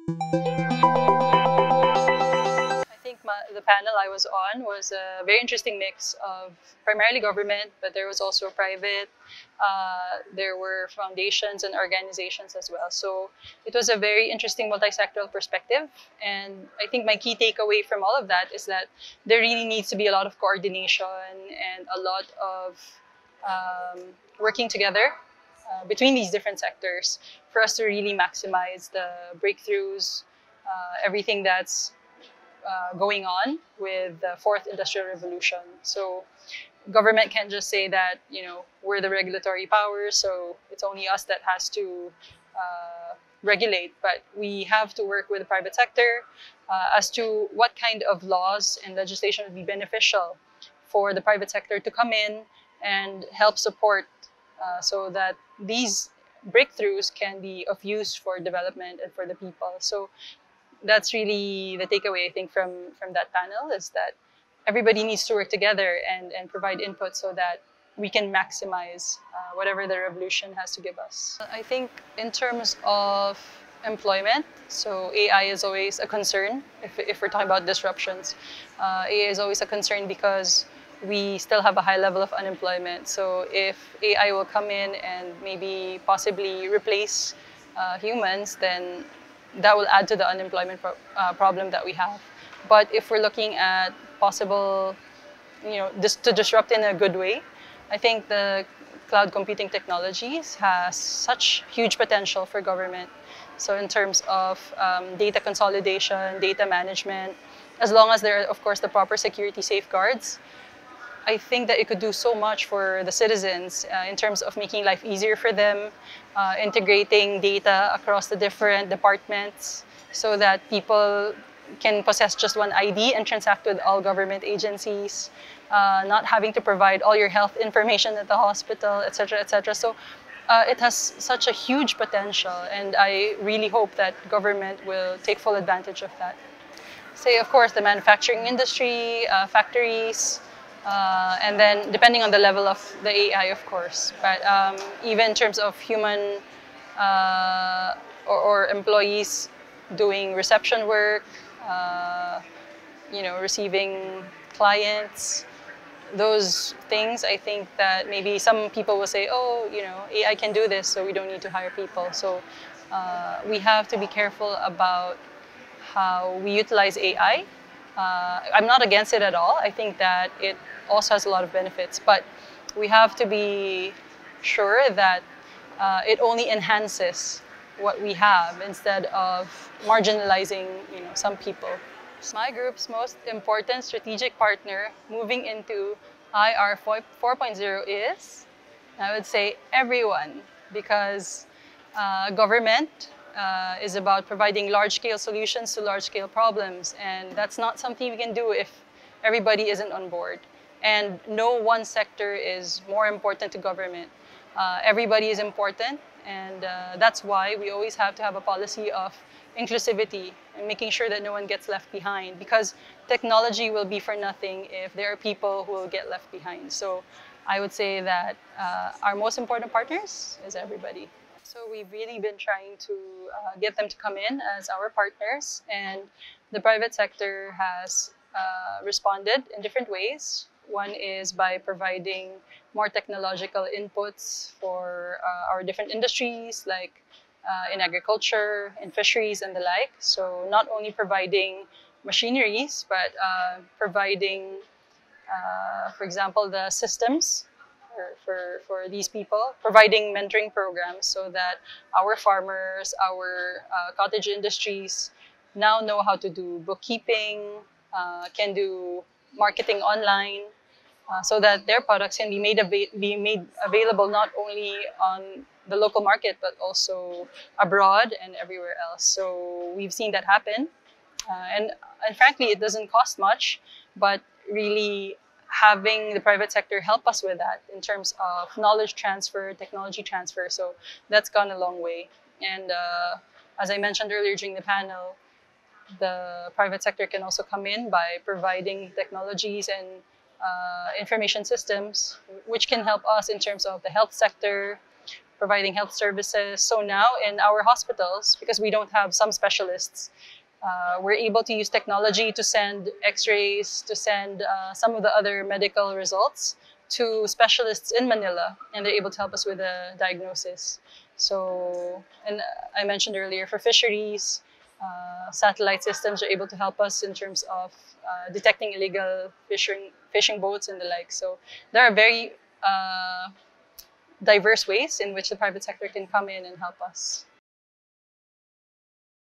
I think the panel I was on was a very interesting mix of primarily government, but there was also private. There were foundations and organizations as well. So it was a very interesting multi-sectoral perspective. And I think my key takeaway from all of that is that there really needs to be a lot of coordination and a lot of um, working together between these different sectors for us to really maximize the breakthroughs, everything that's going on with the fourth industrial revolution. So government can't just say that, we're the regulatory power, so it's only us that has to regulate, but we have to work with the private sector as to what kind of laws and legislation would be beneficial for the private sector to come in and help support so that these breakthroughs can be of use for development and for the people. So that's really the takeaway, I think, from that panel, is that everybody needs to work together and provide input so that we can maximize whatever the revolution has to give us. I think in terms of employment, so AI is always a concern if we're talking about disruptions. AI is always a concern because we still have a high level of unemployment. So if AI will come in and maybe possibly replace humans, then that will add to the unemployment problem that we have. But if we're looking at possible, to disrupt in a good way, I think the cloud computing technologies has such huge potential for government. So in terms of data consolidation, data management, as long as there are, of course, the proper security safeguards, I think that it could do so much for the citizens in terms of making life easier for them, integrating data across the different departments so that people can possess just one ID and transact with all government agencies, not having to provide all your health information at the hospital, etc., etc. So it has such a huge potential, and I really hope that government will take full advantage of that. Say, of course, the manufacturing industry, factories, and then depending on the level of the AI, of course. But even in terms of human or employees doing reception work, receiving clients, those things, I think that maybe some people will say, oh, AI can do this, so we don't need to hire people. So we have to be careful about how we utilize AI. I'm not against it at all. I think that it also has a lot of benefits, but we have to be sure that it only enhances what we have instead of marginalizing, some people. My group's most important strategic partner moving into IR 4.0 is, I would say, everyone, because government is about providing large-scale solutions to large-scale problems, and that's not something we can do if everybody isn't on board. And no one sector is more important to government. Everybody is important, and that's why we always have to have a policy of inclusivity and making sure that no one gets left behind, because technology will be for nothing if there are people who will get left behind. So I would say that our most important partners is everybody. So we've really been trying to get them to come in as our partners, and the private sector has responded in different ways. One is by providing more technological inputs for our different industries, like in agriculture, in fisheries, and the like. So not only providing machineries, but providing, for example, the systems for these people, providing mentoring programs so that our farmers, our cottage industries now know how to do bookkeeping, can do marketing online, so that their products can be made available not only on the local market, but also abroad and everywhere else. So we've seen that happen. And frankly, it doesn't cost much, but really having the private sector help us with that in terms of knowledge transfer, technology transfer. So that's gone a long way. And as I mentioned earlier during the panel, the private sector can also come in by providing technologies and information systems, which can help us in terms of the health sector, providing health services. So now in our hospitals, because we don't have some specialists, we're able to use technology to send x-rays, to send some of the other medical results to specialists in Manila, and they're able to help us with a diagnosis. So, and I mentioned earlier, for fisheries, satellite systems are able to help us in terms of detecting illegal fishing boats and the like. So there are very diverse ways in which the private sector can come in and help us.